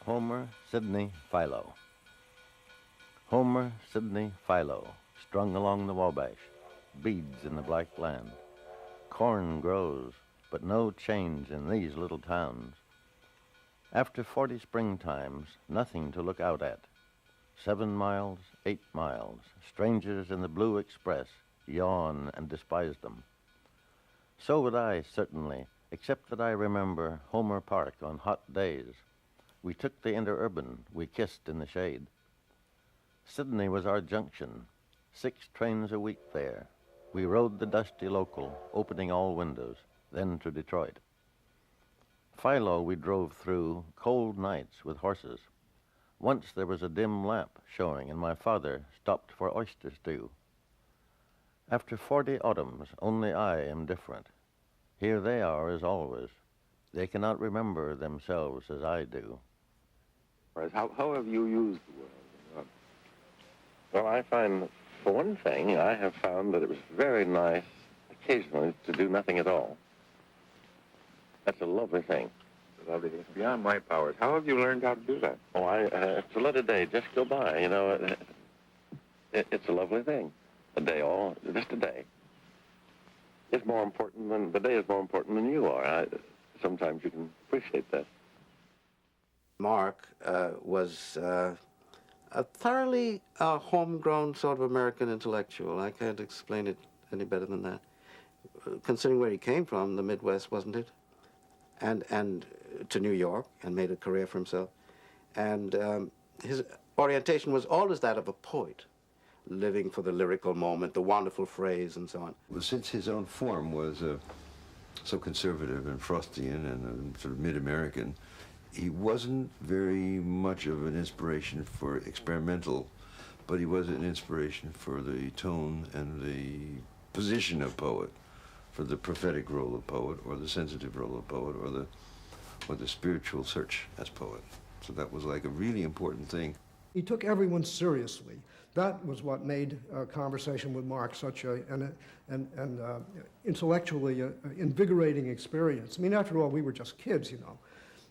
Homer, Sidney, Philo. Homer, Sidney, Philo, strung along the Wabash, beads in the black land. Corn grows, but no change in these little towns. After 40 springtimes, nothing to look out at. 7 miles, 8 miles, strangers in the Blue Express yawn and despise them. So would I, certainly, except that I remember Homer Park on hot days. We took the interurban, we kissed in the shade. Sydney was our junction, 6 trains a week there. We rode the dusty local, opening all windows, then to Detroit. Philo we drove through cold nights with horses. Once there was a dim lamp showing, and my father stopped for oyster stew. After 40 autumns, only I am different. Here they are as always. They cannot remember themselves as I do. How have you used the world? Well, I find, for one thing, I have found that it was very nice occasionally to do nothing at all. That's a lovely thing. It's lovely thing. Beyond my powers. How have you learned how to do that? To let a day just go by, you know, it's a lovely thing. Just a day. It's more important than, the day is more important than you are. Sometimes you can appreciate that. Mark was a thoroughly homegrown sort of American intellectual. I can't explain it any better than that. Considering where he came from, the Midwest, wasn't it? And to New York, and made a career for himself. And his orientation was always that of a poet, living for the lyrical moment, the wonderful phrase, and so on. Well, since his own form was so conservative and Frostian and sort of mid-American, he wasn't very much of an inspiration for experimental, but he was an inspiration for the tone and the position of poet, for the prophetic role of poet, or the sensitive role of poet, or the spiritual search as poet. So that was like a really important thing. He took everyone seriously. That was what made conversation with Mark such an intellectually invigorating experience. I mean, after all, we were just kids, you know.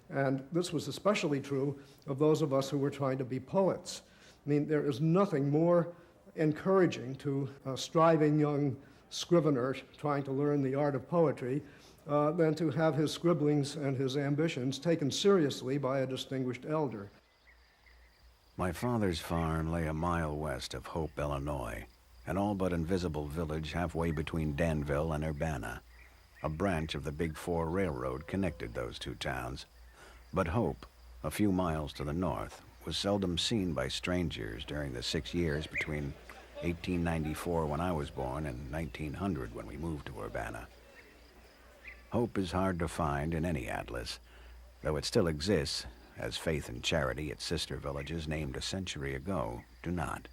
And this was especially true of those of us who were trying to be poets. I mean, there is nothing more encouraging to a striving young scrivener trying to learn the art of poetry than to have his scribblings and his ambitions taken seriously by a distinguished elder. My father's farm lay a mile west of Hope, Illinois, an all but invisible village halfway between Danville and Urbana. A branch of the Big Four Railroad connected those two towns. But Hope, a few miles to the north, was seldom seen by strangers during the 6 years between 1894, when I was born, and 1900, when we moved to Urbana. Hope is hard to find in any atlas, though it still exists, as Faith and Charity, its sister villages named a century ago, do not.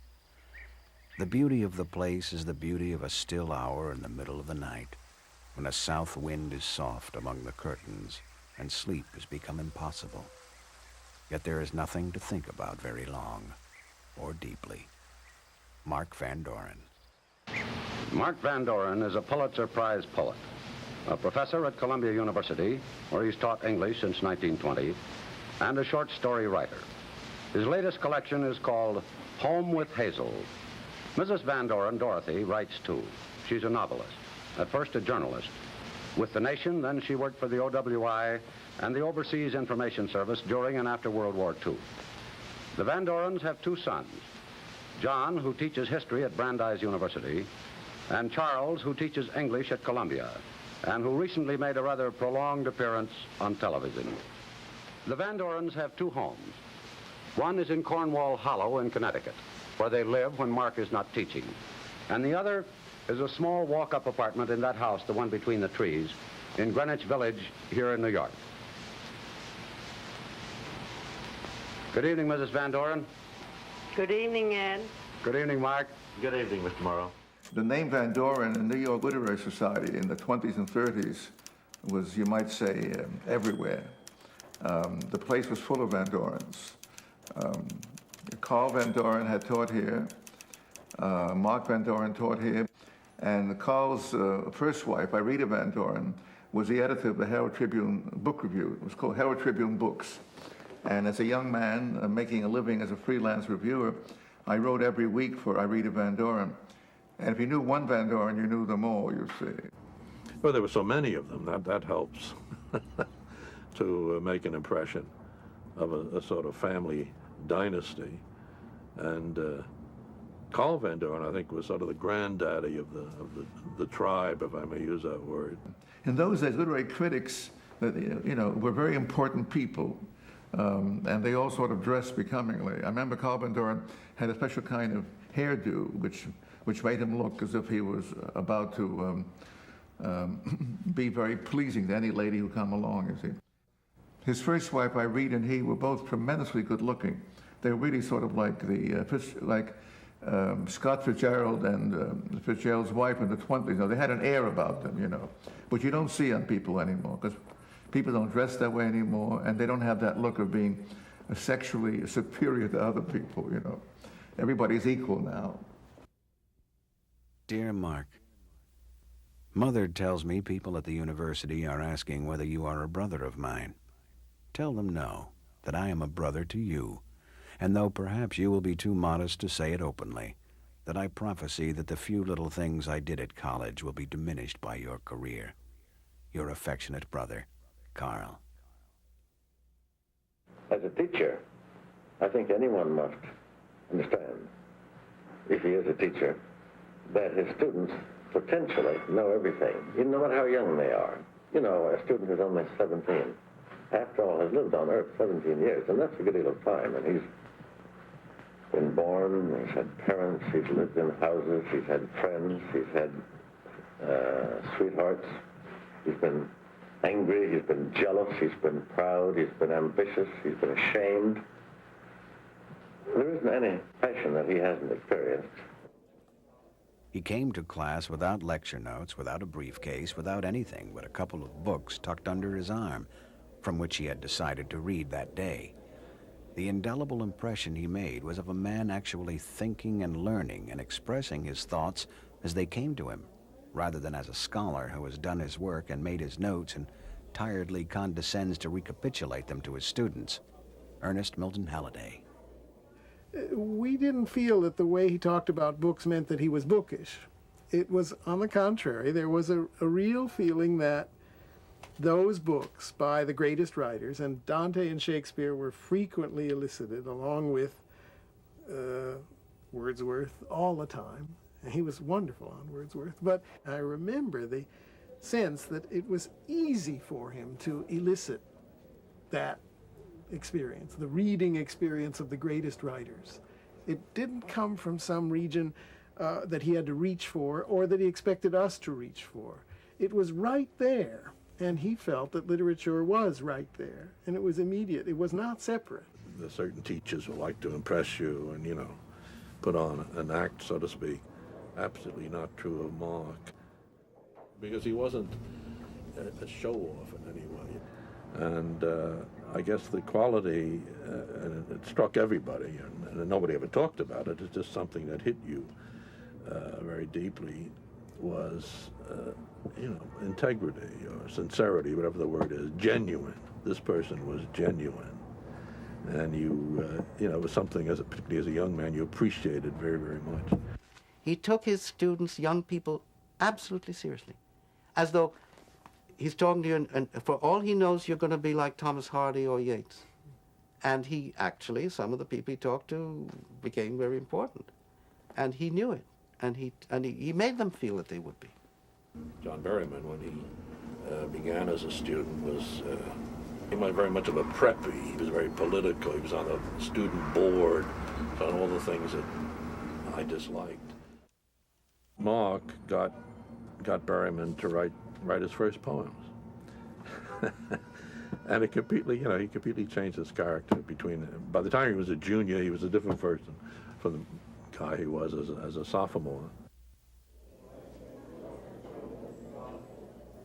The beauty of the place is the beauty of a still hour in the middle of the night, when a south wind is soft among the curtains, and sleep has become impossible. Yet there is nothing to think about very long or deeply. Mark Van Doren. Mark Van Doren is a Pulitzer Prize poet, a professor at Columbia University, where he's taught English since 1920, and a short story writer. His latest collection is called Home with Hazel. Mrs. Van Doren, Dorothy, writes too. She's a novelist, at first a journalist. With The Nation, then she worked for the OWI and the Overseas Information Service during and after World War II. The Van Dorens have 2 sons, John, who teaches history at Brandeis University, and Charles, who teaches English at Columbia, and who recently made a rather prolonged appearance on television. The Van Dorens have 2 homes. One is in Cornwall Hollow in Connecticut, where they live when Mark is not teaching, and the other is a small walk-up apartment in that house, the one between the trees, in Greenwich Village here in New York. Good evening, Mrs. Van Doren. Good evening, Ed. Good evening, Mark. Good evening, Mr. Morrow. The name Van Doren in the New York Literary Society in the 20s and 30s was, you might say, everywhere. The place was full of Van Dorens. Carl Van Doren had taught here. Mark Van Doren taught here. And Carl's first wife, Irita Van Doren, was the editor of the Herald Tribune book review. It was called Herald Tribune Books. And as a young man making a living as a freelance reviewer, I wrote every week for Irita Van Doren. And if you knew one Van Doren, you knew them all, you see. Well, there were so many of them, that helps to make an impression of a sort of family dynasty. And Carl Van Doren, I think, was sort of the granddaddy of the tribe, if I may use that word. In those days, literary critics, were very important people, and they all sort of dressed becomingly. I remember Carl Van Doren had a special kind of hairdo, which made him look as if he was about to be very pleasing to any lady who come along, you see. His first wife, Irene, and he were both tremendously good-looking. They were really sort of like Scott Fitzgerald and Fitzgerald's wife in the 20s. They had an air about them, which you don't see on people anymore, because people don't dress that way anymore, and they don't have that look of being sexually superior to other people, Everybody's equal now. Dear Mark, Mother tells me people at the university are asking whether you are a brother of mine. Tell them no, that I am a brother to you, and though perhaps you will be too modest to say it openly, that I prophesy that the few little things I did at college will be diminished by your career. Your affectionate brother, Carl. As a teacher, I think anyone must understand, if he is a teacher, that his students potentially know everything, no matter how young they are. A student who's only 17, after all, has lived on Earth 17 years, and that's a good deal of time, and he's been born, he's had parents, he's lived in houses, he's had friends, he's had sweethearts, he's been angry, he's been jealous, he's been proud, he's been ambitious, he's been ashamed. There isn't any passion that he hasn't experienced. He came to class without lecture notes, without a briefcase, without anything but a couple of books tucked under his arm, from which he had decided to read that day. The indelible impression he made was of a man actually thinking and learning and expressing his thoughts as they came to him, rather than as a scholar who has done his work and made his notes and tiredly condescends to recapitulate them to his students. Ernest Milton Halliday. We didn't feel that the way he talked about books meant that he was bookish. It was, on the contrary, there was a real feeling that those books by the greatest writers, and Dante and Shakespeare were frequently elicited along with Wordsworth all the time. And he was wonderful on Wordsworth. But I remember the sense that it was easy for him to elicit that experience, the reading experience of the greatest writers. It didn't come from some region that he had to reach for or that he expected us to reach for. It was right there, and he felt that literature was right there, and it was immediate. It was not separate. There's certain teachers who like to impress you and, put on an act, so to speak. Absolutely not true of Mark, because he wasn't a show-off in any way. And I guess the quality, and it struck everybody, and nobody ever talked about it, it's just something that hit you very deeply, was, integrity or sincerity, whatever the word is, genuine. This person was genuine. And it was something, particularly as a young man, you appreciated very, very much. He took his students, young people, absolutely seriously, as though he's talking to you, and for all he knows, you're going to be like Thomas Hardy or Yeats. And he actually, some of the people he talked to became very important. And he knew it. And he made them feel that they would be. John Berryman, when he began as a student, he was very much of a preppy. He was very political. He was on the student board, on all the things that I disliked. Mark got Berryman to write his first poems. And it completely, he completely changed his character by the time he was a junior, he was a different person from the guy he was as a sophomore.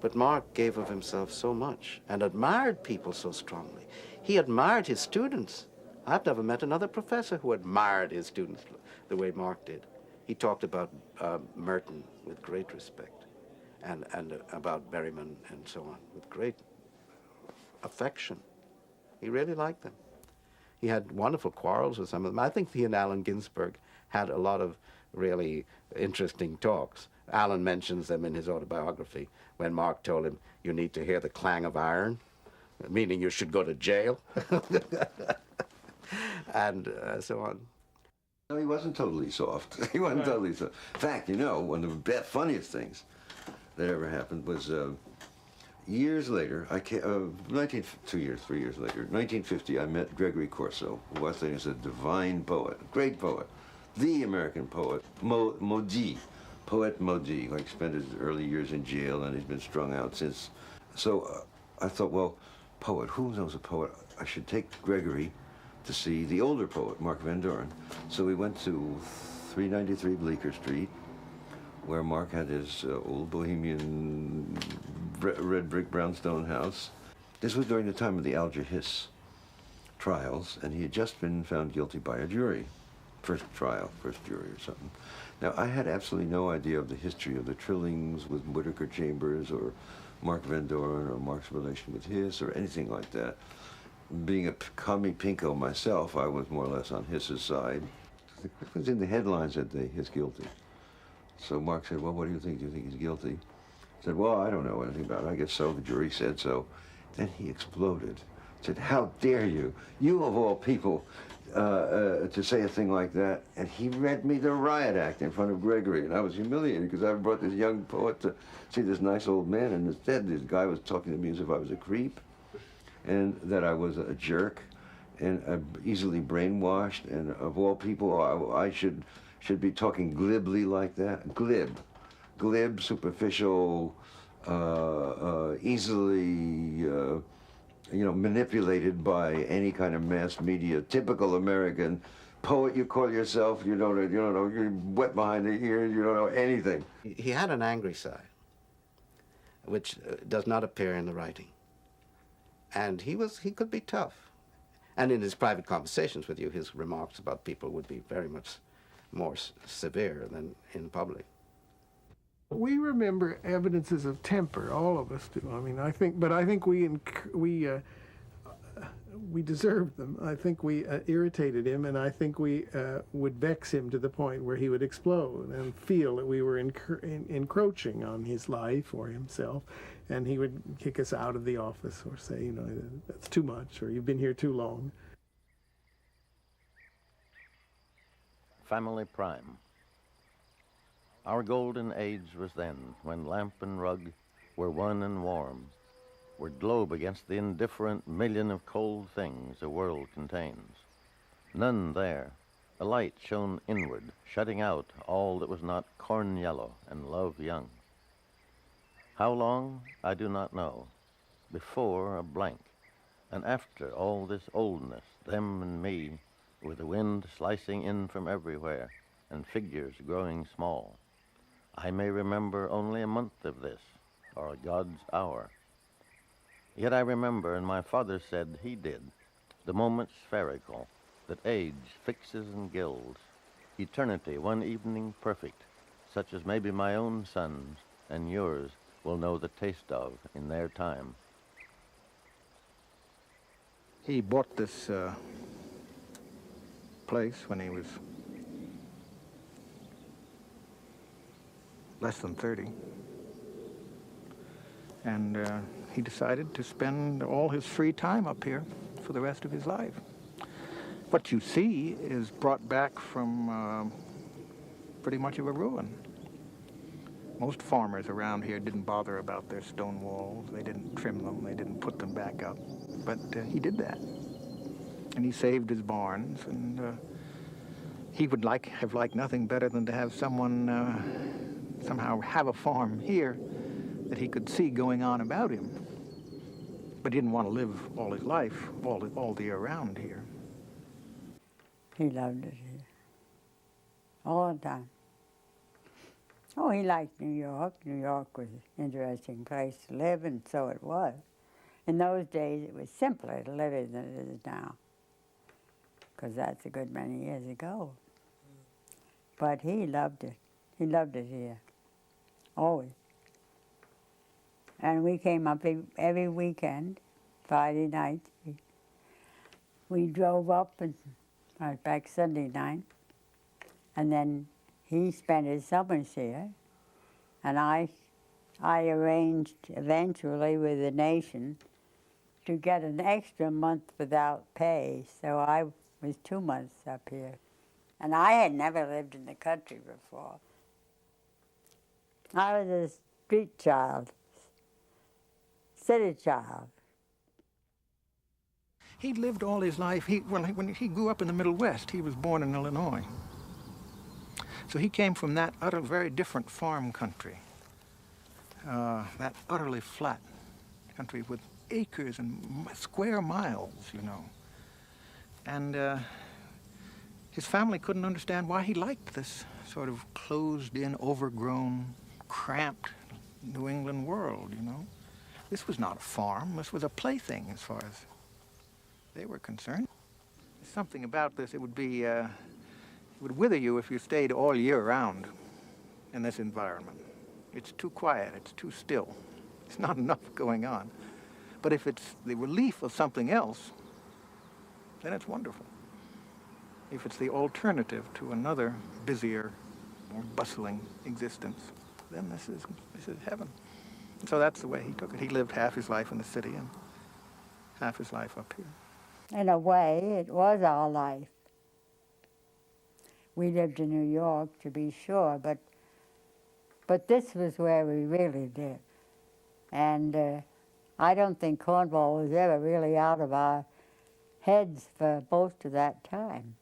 But Mark gave of himself so much and admired people so strongly. He admired his students. I've never met another professor who admired his students the way Mark did. He talked about Merton with great respect and about Berryman and so on with great affection. He really liked them. He had wonderful quarrels with some of them. I think he and Allen Ginsberg had a lot of really interesting talks. Allen mentions them in his autobiography when Mark told him, "You need to hear the clang of iron," meaning you should go to jail, and so on. No, he wasn't totally soft. He wasn't totally soft. In fact, you know, one of the funniest things that ever happened was years later, 3 years later, 1950, I met Gregory Corso, who I think is a divine poet, great poet, the American poet, maudit, poet maudit, like spent his early years in jail and he's been strung out since. So I thought, well, poet, who knows a poet? I should take Gregory to see the older poet, Mark Van Doren. So we went to 393 Bleecker Street, where Mark had his old bohemian red brick brownstone house. This was during the time of the Alger Hiss trials, and he had just been found guilty by a jury. First trial, first jury or something. Now, I had absolutely no idea of the history of the Trillings with Whittaker Chambers or Mark Van Doren or Mark's relation with Hiss or anything like that. Being a commie pinko myself, I was more or less on Hiss's side. It was in the headlines that day, Hiss guilty. So Mark said, well, what do you think? Do you think he's guilty? I said, well, I don't know anything about it. I guess so. The jury said so. Then he exploded. Said, how dare you? You of all people to say a thing like that. And he read me the riot act in front of Gregory. And I was humiliated because I brought this young poet to see this nice old man. And instead, this guy was talking to me as if I was a creep and that I was a jerk and easily brainwashed. And of all people, I should be talking glibly like that. Glib, superficial, easily, manipulated by any kind of mass media. Typical American poet. You call yourself. You don't know. You're wet behind the ears. You don't know anything. He had an angry side, which does not appear in the writing, and he could be tough. And in his private conversations with you, his remarks about people would be very much more severe than in public. We remember evidences of temper, all of us do. I mean, I think we deserved them. I think we irritated him, and I think we would vex him to the point where he would explode and feel that we were encroaching on his life or himself, and he would kick us out of the office or say, that's too much, or you've been here too long. Family Prime. Our golden age was then, when lamp and rug were one and warm, were globe against the indifferent million of cold things the world contains. None there. A light shone inward, shutting out all that was not corn yellow and love young. How long, I do not know. Before, a blank, and after all this oldness, them and me, with the wind slicing in from everywhere, and figures growing small. I may remember only a month of this, or God's hour. Yet I remember, and my father said he did, the moment spherical, that age fixes and gilds, eternity one evening perfect, such as maybe my own sons and yours will know the taste of in their time. He bought this place when he was less than 30. And he decided to spend all his free time up here for the rest of his life. What you see is brought back from pretty much of a ruin. Most farmers around here didn't bother about their stone walls. They didn't trim them. They didn't put them back up. But he did that. And he saved his barns, and he would have liked nothing better than to have someone somehow have a farm here that he could see going on about him. But he didn't want to live all his life, all the year round here. He loved it here, all the time. Oh, he liked New York. New York was an interesting place to live, and so it was. In those days, it was simpler to live in than it is now, because that's a good many years ago. But he loved it. He loved it here, always. And we came up every weekend, Friday night. We drove up and I was back Sunday night, and then he spent his summers here, and I arranged eventually with the nation to get an extra month without pay, so I was 2 months up here. And I had never lived in the country before. I was a street child, city child. He lived all his life. When he grew up in the Middle West, he was born in Illinois. So he came from that very different farm country, that utterly flat country with acres and square miles, you know. And his family couldn't understand why he liked this sort of closed-in, overgrown, cramped New England world, you know. This was not a farm. This was a plaything as far as they were concerned. There's something about this. It would be, it would wither you if you stayed all year round in this environment. It's too quiet. It's too still. There's not enough going on. But if it's the relief of something else, then it's wonderful. If it's the alternative to another busier, more bustling existence, then this is heaven. And so that's the way he took it. He lived half his life in the city and half his life up here. In a way, it was our life. We lived in New York, to be sure, but this was where we really lived. And I don't think Cornwall was ever really out of our heads for most of that time.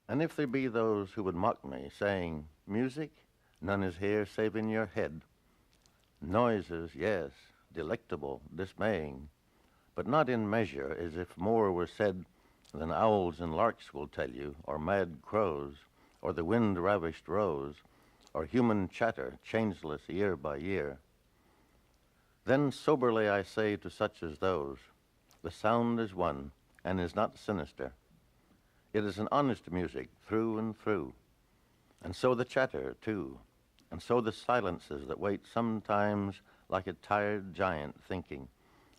And if there be those who would mock me, saying, music, none is here save in your head. Noises, yes, delectable, dismaying, but not in measure, as if more were said than owls and larks will tell you, or mad crows, or the wind-ravished rose, or human chatter, changeless year by year. Then soberly I say to such as those, the sound is one, and is not sinister. It is an honest music through and through, and so the chatter, too, and so the silences that wait sometimes like a tired giant thinking,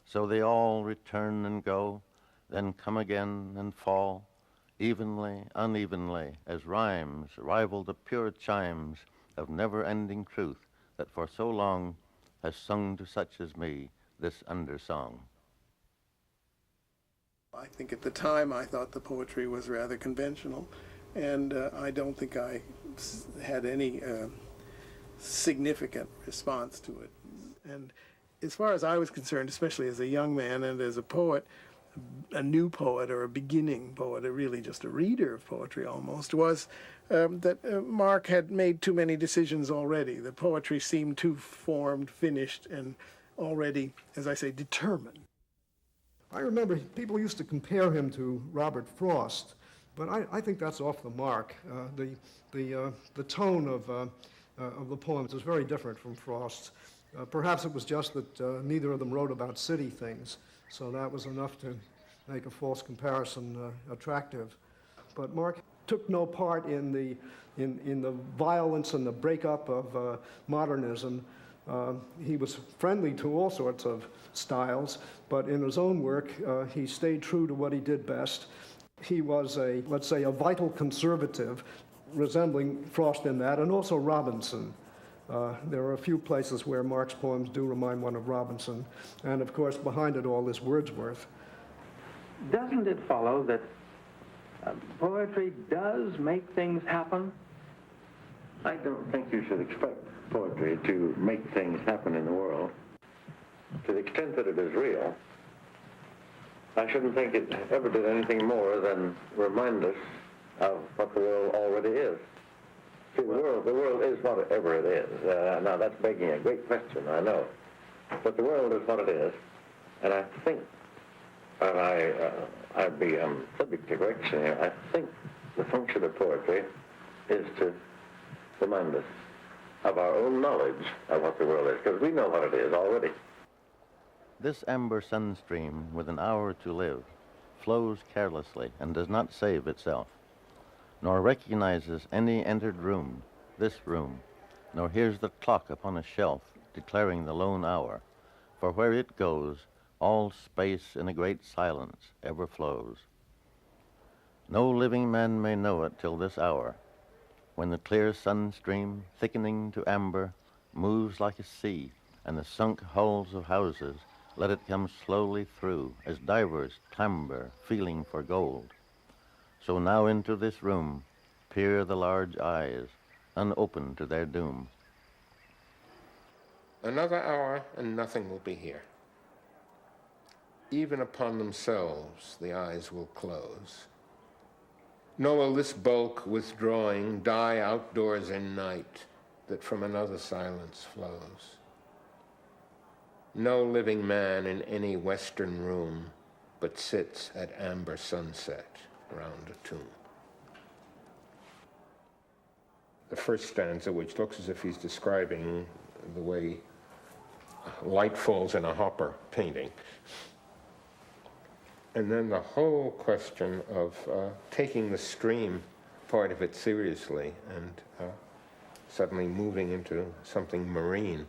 so they all return and go, then come again and fall, evenly, unevenly, as rhymes rival the pure chimes of never-ending truth that for so long has sung to such as me this undersong. I think at the time I thought the poetry was rather conventional, and I don't think I had any significant response to it. And as far as I was concerned, especially as a young man and as a poet, a new poet or a beginning poet, or really just a reader of poetry almost, was that Mark had made too many decisions already. The poetry seemed too formed, finished, and already, as I say, determined. I remember people used to compare him to Robert Frost, but I think that's off the mark. The tone of the poems is very different from Frost's. Perhaps it was just that neither of them wrote about city things, so that was enough to make a false comparison attractive. But Mark took no part in the violence and the breakup of modernism. He was friendly to all sorts of styles, but in his own work, he stayed true to what he did best. He was let's say, a vital conservative, resembling Frost in that, and also Robinson. There are a few places where Mark's poems do remind one of Robinson, and of course, behind it all is Wordsworth. Doesn't it follow that poetry does make things happen? I don't think you should expect poetry to make things happen in the world. To the extent that it is real, I shouldn't think it ever did anything more than remind us of what the world already is. See, the world is whatever it is. Now, that's begging a great question, I know. But the world is what it is, and I think, and I'd be subject to correction here, I think the function of poetry is to remind us of our own knowledge of what the world is, because we know what it is already. This amber sunstream, with an hour to live, flows carelessly and does not save itself, nor recognizes any entered room, this room, nor hears the clock upon a shelf declaring the lone hour, for where it goes, all space in a great silence ever flows. No living man may know it till this hour, when the clear sun stream, thickening to amber, moves like a sea, and the sunk hulls of houses let it come slowly through, as divers clamber, feeling for gold. So now into this room peer the large eyes, unopened to their doom. Another hour and nothing will be here. Even upon themselves the eyes will close. Nor will this bulk withdrawing die outdoors in night that from another silence flows. No living man in any Western room but sits at amber sunset round a tomb. The first stanza, which looks as if he's describing the way light falls in a Hopper painting. And then the whole question of taking the stream part of it seriously and suddenly moving into something marine.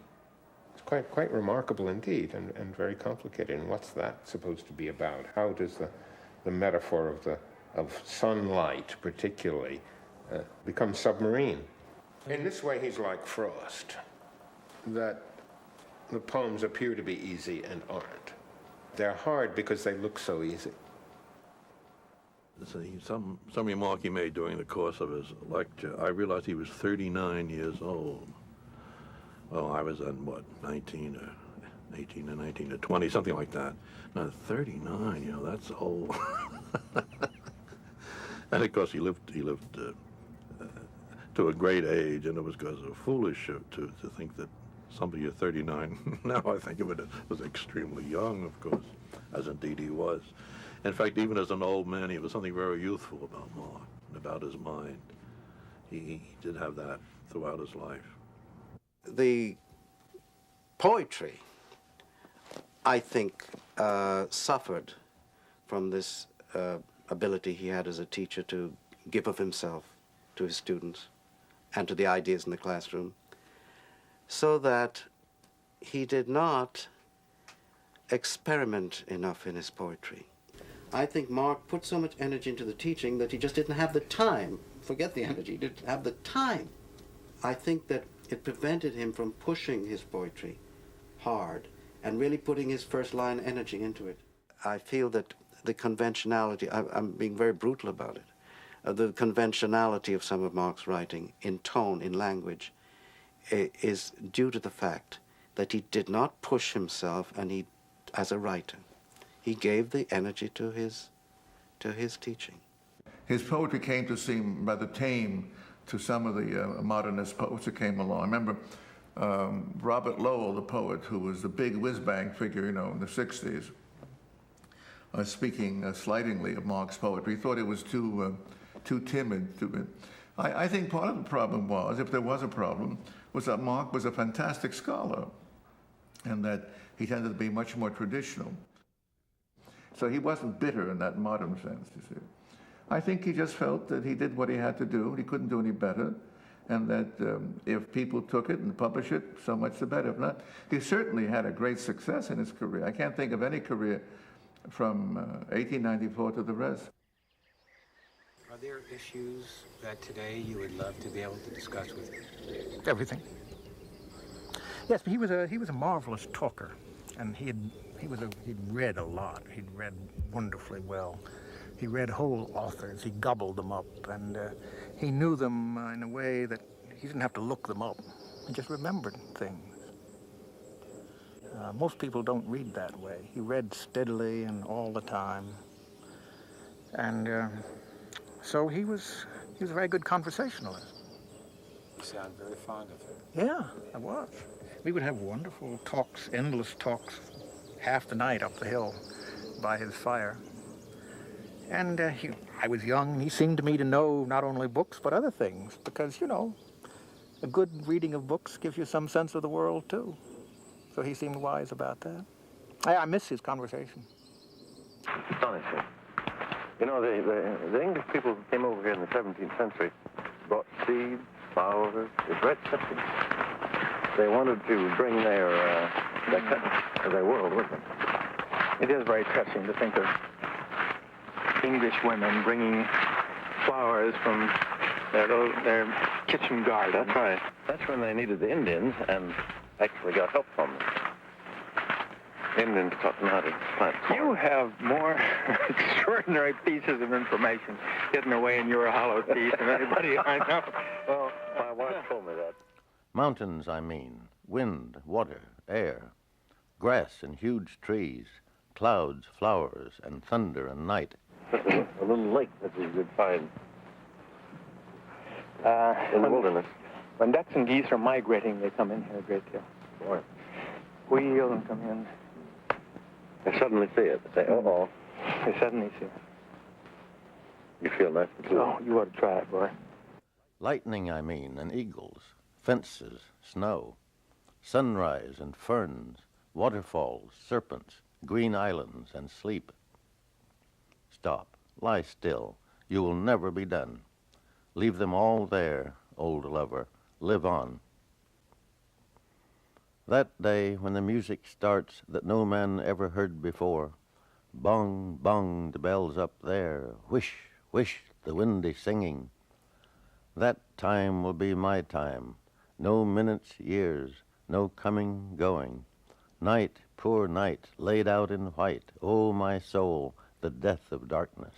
It's quite remarkable indeed and very complicated. And what's that supposed to be about? How does the metaphor of sunlight particularly become submarine? In this way he's like Frost, that the poems appear to be easy and aren't. They're hard because they look so easy. Some remark he made during the course of his lecture, I realized he was 39 years old. Well, I was then, 19 or 18 or 19 or 20, something like that. Now, 39, that's old. And of course, he lived to a great age, and it was because of foolish to think that somebody at 39, now I think of it as extremely young, of course, as indeed he was. In fact, even as an old man, he was something very youthful about Mark and about his mind. He did have that throughout his life. The poetry, I think, suffered from this ability he had as a teacher to give of himself to his students and to the ideas in the classroom, so that he did not experiment enough in his poetry. I think Mark put so much energy into the teaching that he just didn't have the time. Forget the energy, he didn't have the time. I think that it prevented him from pushing his poetry hard and really putting his first line energy into it. I feel that the conventionality, I'm being very brutal about it, the conventionality of some of Mark's writing in tone, in language, is due to the fact that he did not push himself, and he, as a writer, he gave the energy to his teaching. His poetry came to seem rather tame to some of the modernist poets that came along. I remember Robert Lowell, the poet, who was the big whiz-bang figure, in the 60s, speaking slightingly of Mark's poetry. He thought it was too timid. I think part of the problem was, if there was a problem, was that Mark was a fantastic scholar and that he tended to be much more traditional. So he wasn't bitter in that modern sense, you see. I think he just felt that he did what he had to do, he couldn't do any better, and that if people took it and published it, so much the better. If not, he certainly had a great success in his career. I can't think of any career from 1894 to the rest. Are there issues that today you would love to be able to discuss with him? Everything. Yes, but he was a marvelous talker, and he'd read a lot. He'd read wonderfully well. He read whole authors. He gobbled them up, and he knew them in a way that he didn't have to look them up. He just remembered things. Most people don't read that way. He read steadily and all the time, and so he was a very good conversationalist. You sound very fond of him. Yeah, I was. We would have wonderful talks, endless talks, half the night up the hill by his fire. And I was young, and he seemed to me to know not only books, but other things, because, a good reading of books gives you some sense of the world, too. So he seemed wise about that. I miss his conversation. Astonishing. The English people who came over here in the 17th century brought seeds, flowers, recipes. They wanted to bring their world with them. It is very touching to think of English women bringing flowers from their kitchen garden. That's right. That's when they needed the Indians and actually got help from them. Indians taught them how to plant corn. You have more extraordinary pieces of information hidden away in your hollow teeth than anybody I know. Well, my wife told me that. Mountains, I mean, wind, water, air, grass and huge trees, clouds, flowers, and thunder and night. A little lake that you could find in the wilderness. When ducks and geese are migrating, they come in here a great deal. Boy. Wheel and come in. They suddenly see it. They say, uh-oh. They suddenly see it. You feel nice and cool. Oh, you ought to try it, boy. Lightning, I mean, and eagles, fences, snow, sunrise and ferns, waterfalls, serpents, green islands, and sleep. Stop. Lie still. You will never be done. Leave them all there, old lover. Live on. That day when the music starts that no man ever heard before, bong, bong, the bells up there, whish, whish, the windy singing. That time will be my time. No minutes, years, no coming, going. Night, poor night, laid out in white, oh, my soul, the death of darkness.